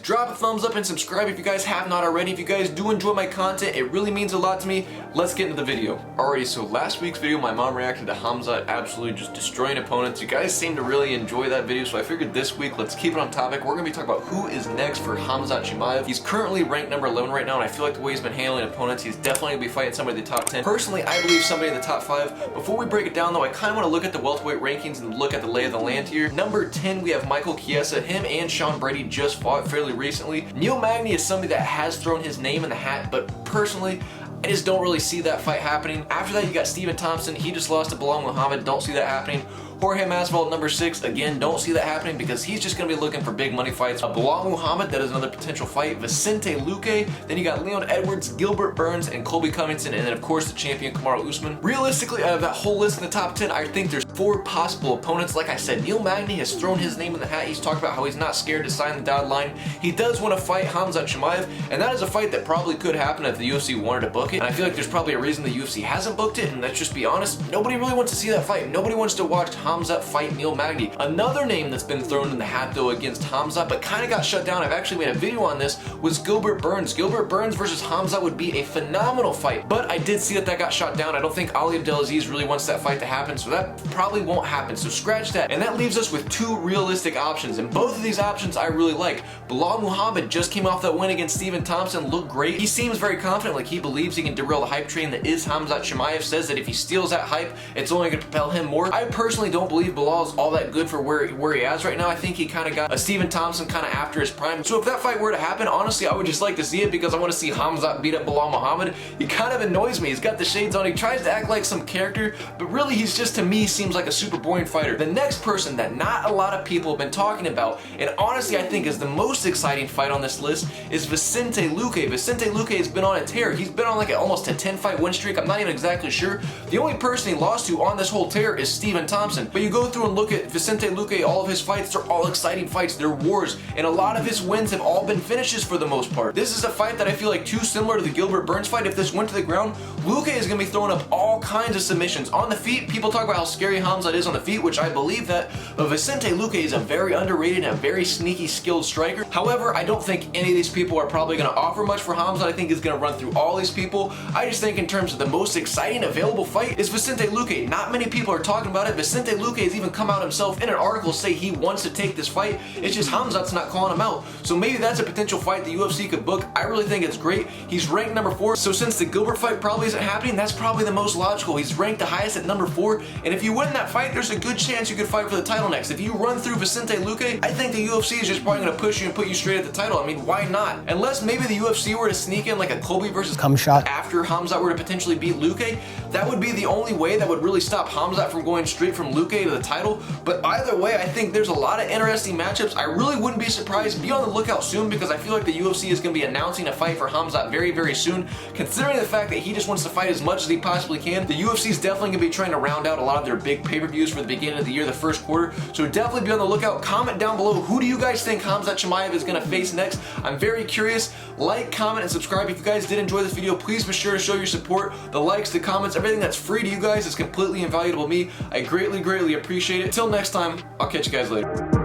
Drop a thumbs up and subscribe if you guys have not already. If you guys do enjoy my content, it really means a lot to me. Let's get into the video. Alrighty, so last week's video, my mom reacted to Khamzat absolutely just destroying opponents. You guys seem to really enjoy that video, so I figured this week, let's keep it on topic. We're going to be talking about who is next for Khamzat Chimaev. He's currently ranked number 11 right now, and I feel like the way he's been handling opponents, he's definitely going to be fighting somebody in the top 10. Personally, I believe somebody in the top 5. Before we break it down though, I kind of want to look at the welterweight rankings and look at the lay of the land here. Number 10, we have Michael Chiesa. Him and Sean Brady just fought fairly recently. Neil Magny is somebody that has thrown his name in the hat, but personally, I just don't really see that fight happening. After that, you got Stephen Thompson. He just lost to Bilal Muhammad. Don't see that happening. Jorge Masvidal, number 6. Again, don't see that happening because he's just going to be looking for big money fights. Bilal Muhammad, that is another potential fight. Vicente Luque. Then you got Leon Edwards, Gilbert Burns, and Colby Covington. And then, of course, the champion, Kamaru Usman. Realistically, out of that whole list in the top 10, I think there's 4 possible opponents. Like I said, Neil Magny has thrown his name in the hat. He's talked about how he's not scared to sign the dotted line. He does want to fight Khamzat Chimaev, and that is a fight that probably could happen if the UFC wanted to book it. And I feel like there's probably a reason the UFC hasn't booked it, and let's just be honest, nobody really wants to see that fight. Nobody wants to watch Khamzat fight Neil Magny. Another name that's been thrown in the hat though against Khamzat, but kind of got shut down, I've actually made a video on this, was Gilbert Burns. Gilbert Burns versus Khamzat would be a phenomenal fight, but I did see that got shot down. I don't think Ali Abdelaziz really wants that fight to happen, so that probably won't happen, so scratch that. And that leaves us with 2 realistic options, and both of these options I really like. Bilal Muhammad just came off that win against Stephen Thompson, looked great. He seems very confident, like he believes he can derail the hype train that is Khamzat Chimaev. Says that if he steals that hype, it's only going to propel him more. I personally don't believe Bilal is all that good for where he is right now. I think he kind of got a Stephen Thompson kind of after his prime. So if that fight were to happen, honestly, I would just like to see it because I want to see Khamzat beat up Bilal Muhammad. He kind of annoys me. He's got the shades on. He tries to act like some character, but really he's just, to me, seems like a super boring fighter. The next person that not a lot of people have been talking about, and honestly I think is the most exciting fight on this list, is Vicente Luque. Vicente Luque has been on a tear. He's been on like almost a 10-fight win streak. I'm not even exactly sure. The only person he lost to on this whole tear is Stephen Thompson. But you go through and look at Vicente Luque, all of his fights, they're all exciting fights. They're wars. And a lot of his wins have all been finishes for the most part. This is a fight that I feel like too similar to the Gilbert Burns fight. If this went to the ground, Luque is going to be throwing up all kinds of submissions. On the feet, people talk about how scary Khamzat is on the feet, which I believe that, but Vicente Luque is a very underrated and a very sneaky, skilled striker. However, I don't think any of these people are probably going to offer much for Khamzat. I think he's going to run through all these people. I just think in terms of the most exciting available fight is Vicente Luque. Not many people are talking about it. Vicente Luque has even come out himself in an article say he wants to take this fight. It's just Khamzat's not calling him out. So maybe that's a potential fight the UFC could book. I really think it's great. He's ranked number 4. So since the Gilbert fight probably isn't happening, that's probably the most logical. He's ranked the highest at number 4. And if you win that fight, there's a good chance you could fight for the title next. If you run through Vicente Luque, I think the UFC is just probably going to push you and put you straight at the title. I mean, why not? Unless maybe the UFC were to sneak in like a Colby versus shot after Khamzat were to potentially beat Luque, that would be the only way that would really stop Khamzat from going straight from Luque to the title. But either way, I think there's a lot of interesting matchups. I really wouldn't be surprised. Be on the lookout soon because I feel like the UFC is going to be announcing a fight for Khamzat very, very soon. Considering the fact that he just wants to fight as much as he possibly can, the UFC is definitely going to be trying to round out a lot of their big pay-per-views for the beginning of the year, the first quarter. So definitely be on the lookout. Comment down below, who do you guys think Khamzat Chimaev is going to face next? I'm very curious. Like, comment, and subscribe. If you guys did enjoy this video, please be sure to show your support. The likes, the comments, everything that's free to you guys is completely invaluable to me. I greatly, greatly appreciate it. Till next time, I'll catch you guys later.